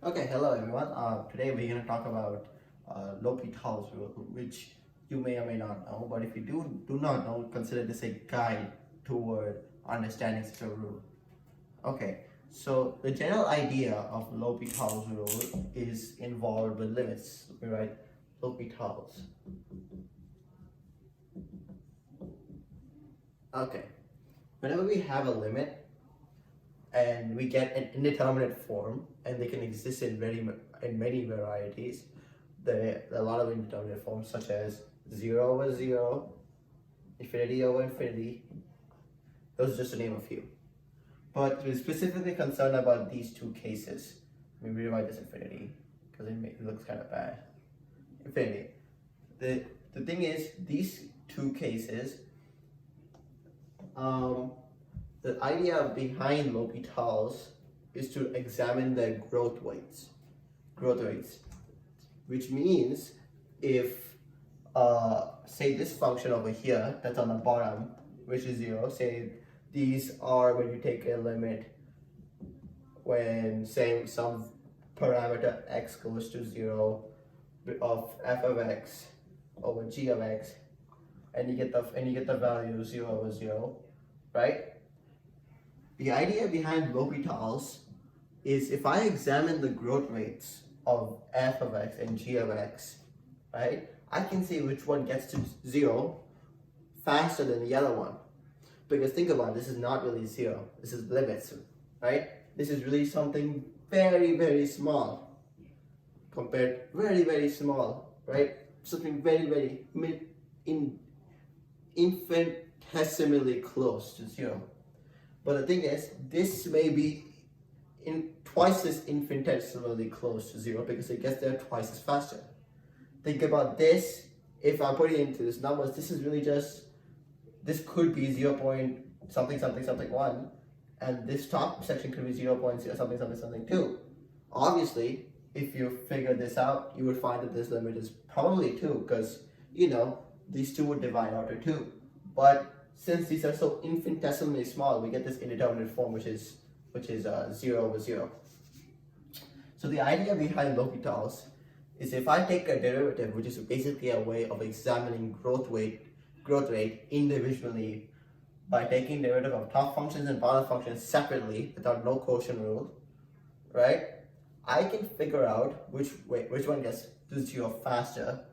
Okay, hello everyone. Today we're going to talk about L'Hopital's rule, which you may or may not know, but if you do not know, consider this a guide toward understanding such a rule. Okay, so the general idea of L'Hopital's rule is involved with limits. We write L'Hopital's. Okay, whenever we have a limit and we get an indeterminate form, and they can exist in many varieties. There are a lot of indeterminate forms such as 0 over 0, infinity over infinity. Those are just to name a few. But we're specifically concerned about these two cases. Let me rewrite this infinity because it looks kind of bad. Infinity. The thing is, these two cases, the idea behind L'Hopital's is to examine their growth rates, which means if say this function over here that's on the bottom, which is 0, say these are when you take a limit when say some parameter x goes to 0 of f of x over g of x, and you get the value 0 over 0, right? The idea behind L'Hopital's is if I examine the growth rates of f of x and g of x, right, I can see which one gets to 0 faster than the other one. Because think about it, this is not really 0, this is limits, right? This is really something very, very small compared, very, very small, right? Something very, very infinitesimally close to 0. But the thing is, this may be twice as infinitesimally close to 0 because it gets there twice as faster. Think about this. If I put it into these numbers, this is really just, this could be 0 point something something something 1, and this top section could be 0 point something something something 2. Obviously, if you figure this out, you would find that this limit is probably 2 because, you know, these two would divide out to 2. But since these are so infinitesimally small, we get this indeterminate form, which is 0 over 0. So the idea behind L'Hopital's is if I take a derivative, which is basically a way of examining growth rate individually by taking derivative of top functions and bottom functions separately without no quotient rule, right? I can figure out which one gets to 0 faster.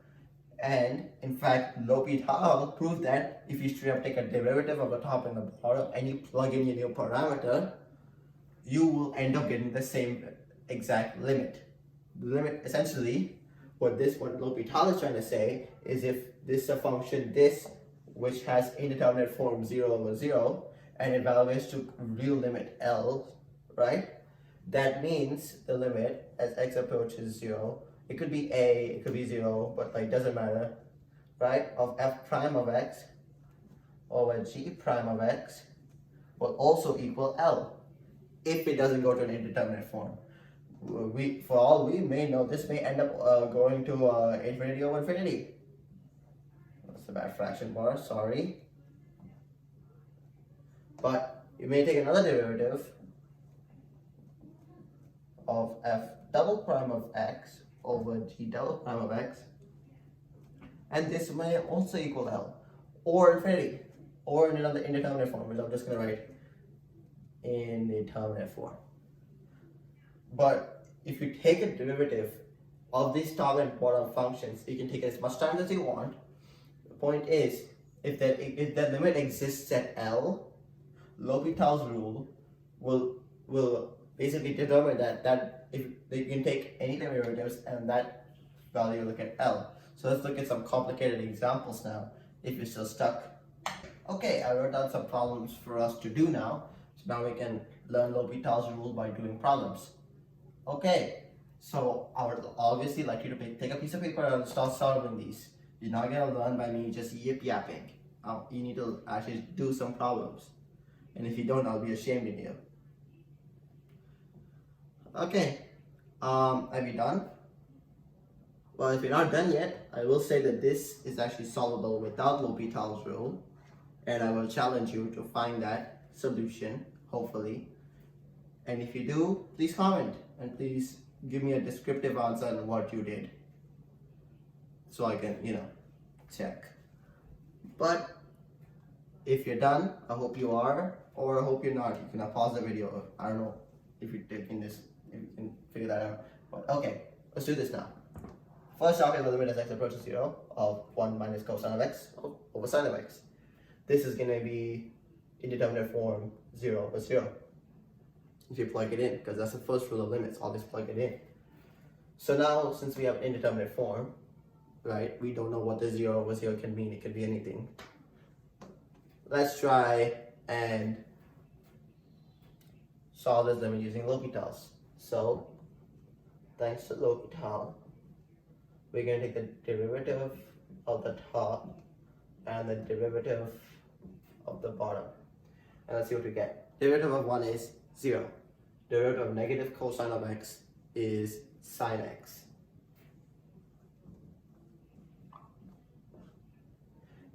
And in fact, L'Hopital proved that if you straight up take a derivative of the top and the bottom and you plug in your new parameter, you will end up getting the same exact limit. The limit, essentially, what L'Hopital is trying to say is if this is a function, this, which has indeterminate form 0 over 0, and it evaluates to real limit L, right? That means the limit as x approaches 0, it could be a, it could be 0, but like doesn't matter, right? Of f prime of x over g prime of x will also equal L if it doesn't go to an indeterminate form. For all we may know, this may end up going to infinity over infinity. That's a bad fraction bar, sorry. But you may take another derivative of f double prime of x over g double prime of x, and this may also equal L, or infinity, or in another indeterminate form, which I'm just going to write indeterminate form. But if you take a derivative of these top and bottom functions, you can take it as much time as you want. The point is, if that limit exists at L, L'Hopital's rule will basically determine that if you can take any derivatives and that value look at L. So let's look at some complicated examples now, if you're still stuck. Okay, I wrote down some problems for us to do now. So now we can learn L'Hopital's rule by doing problems. Okay, so I would obviously like you to take a piece of paper and start solving these. You're not going to learn by me just yip-yapping. You need to actually do some problems. And if you don't, I'll be ashamed of you. Okay, have you done? Well, if you're not done yet, I will say that this is actually solvable without L'Hopital's rule, and I will challenge you to find that solution, hopefully. And if you do, please comment, and please give me a descriptive answer on what you did, so I can, check. But if you're done, I hope you are, or I hope you're not. You can pause the video. I don't know if you're taking this, if you can figure that out. But okay, let's do this now. First off, we have the limit as x approaches 0 of 1 minus cosine of x over sine of x. This is going to be indeterminate form 0 over 0. If you plug it in, because that's the first rule of limits, I'll just plug it in. So now, since we have indeterminate form, right, we don't know what the 0 over 0 can mean. It could be anything. Let's try and solve this limit using L'Hopital's. So, thanks to L'Hopital, we're going to take the derivative of the top and the derivative of the bottom. And let's see what we get. Derivative of 1 is 0. Derivative of negative cosine of x is sine x.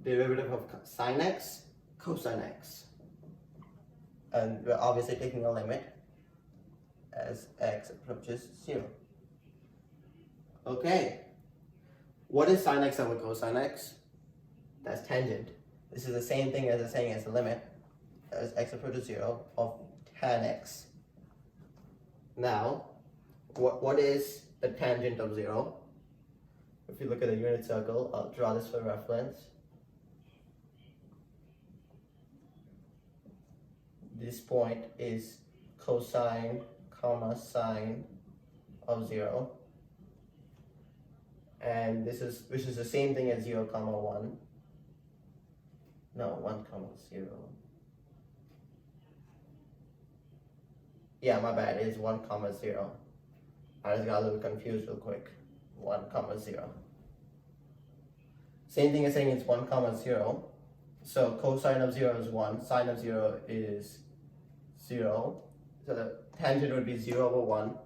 Derivative of sine x, cosine x. And we're obviously taking a limit as x approaches 0. Okay. What is sine x over cosine x? That's tangent. This is the same thing as saying as the limit as x approaches 0 of tan x. Now, what is the tangent of 0? If you look at the unit circle, I'll draw this for reference. This point is cosine, comma, sine of 0. And which is the same thing as 0, comma 1. No, 1, comma 0. Yeah, my bad, it's 1, comma 0. I just got a little confused real quick. 1, comma 0. Same thing as saying it's 1, comma 0. So cosine of 0 is 1, sine of 0 is 0. So the tangent would be 0 over 1,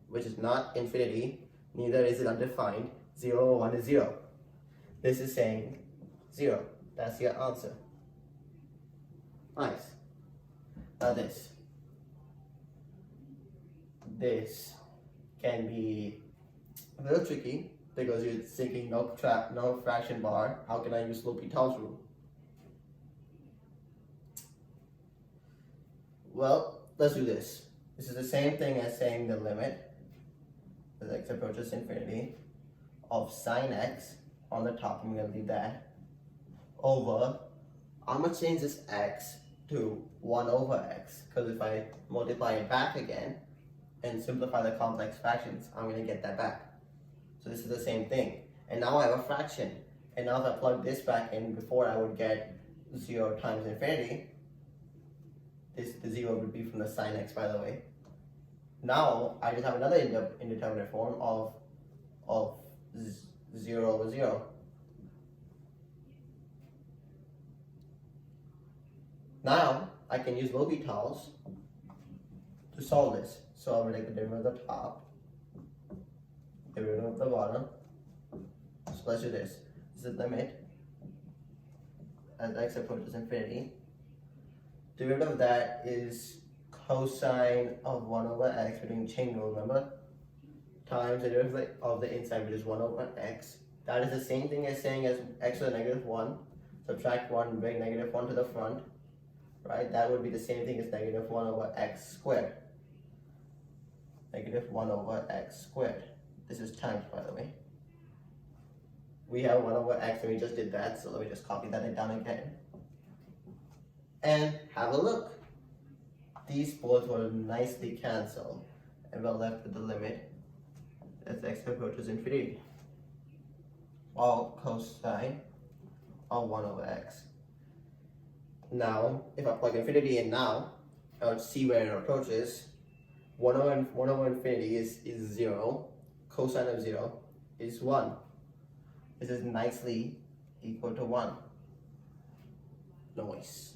which is not infinity, neither is it undefined. 0 over 1 is 0. This is saying 0. That's your answer. Nice. Now this. This can be a little tricky because you're thinking no fraction bar. How can I use L'Hopital's rule? Well, let's do this. This is the same thing as saying the limit as x approaches infinity of sine x on the top. I'm going to leave that over. I'm going to change this x to 1 over x, because if I multiply it back again and simplify the complex fractions, I'm going to get that back. So this is the same thing. And now I have a fraction. And now if I plug this back in, before I would get 0 times infinity. The 0 would be from the sine x, by the way. Now I just have another indeterminate form of 0 over 0. Now I can use L'Hopital's to solve this. So I'm going to take the derivative of the top, derivative of the bottom. So let's do this. This is the limit as x approaches infinity. Derivative of that is cosine of 1 over x, we're doing chain rule, remember? Times the derivative of the inside, which is 1 over x. That is the same thing as saying as x to the negative 1. Subtract 1, bring negative 1 to the front. Right? That would be the same thing as negative 1 over x squared. Negative 1 over x squared. This is times, by the way. We have 1 over x and we just did that, so let me just copy that down again. And have a look. These both will nicely cancel, and we're left with the limit as x approaches infinity. All cosine of 1 over x. Now, if I plug infinity in now, I would see where it approaches. 1 over infinity is 0. Cosine of 0 is 1. This is nicely equal to 1. Nice.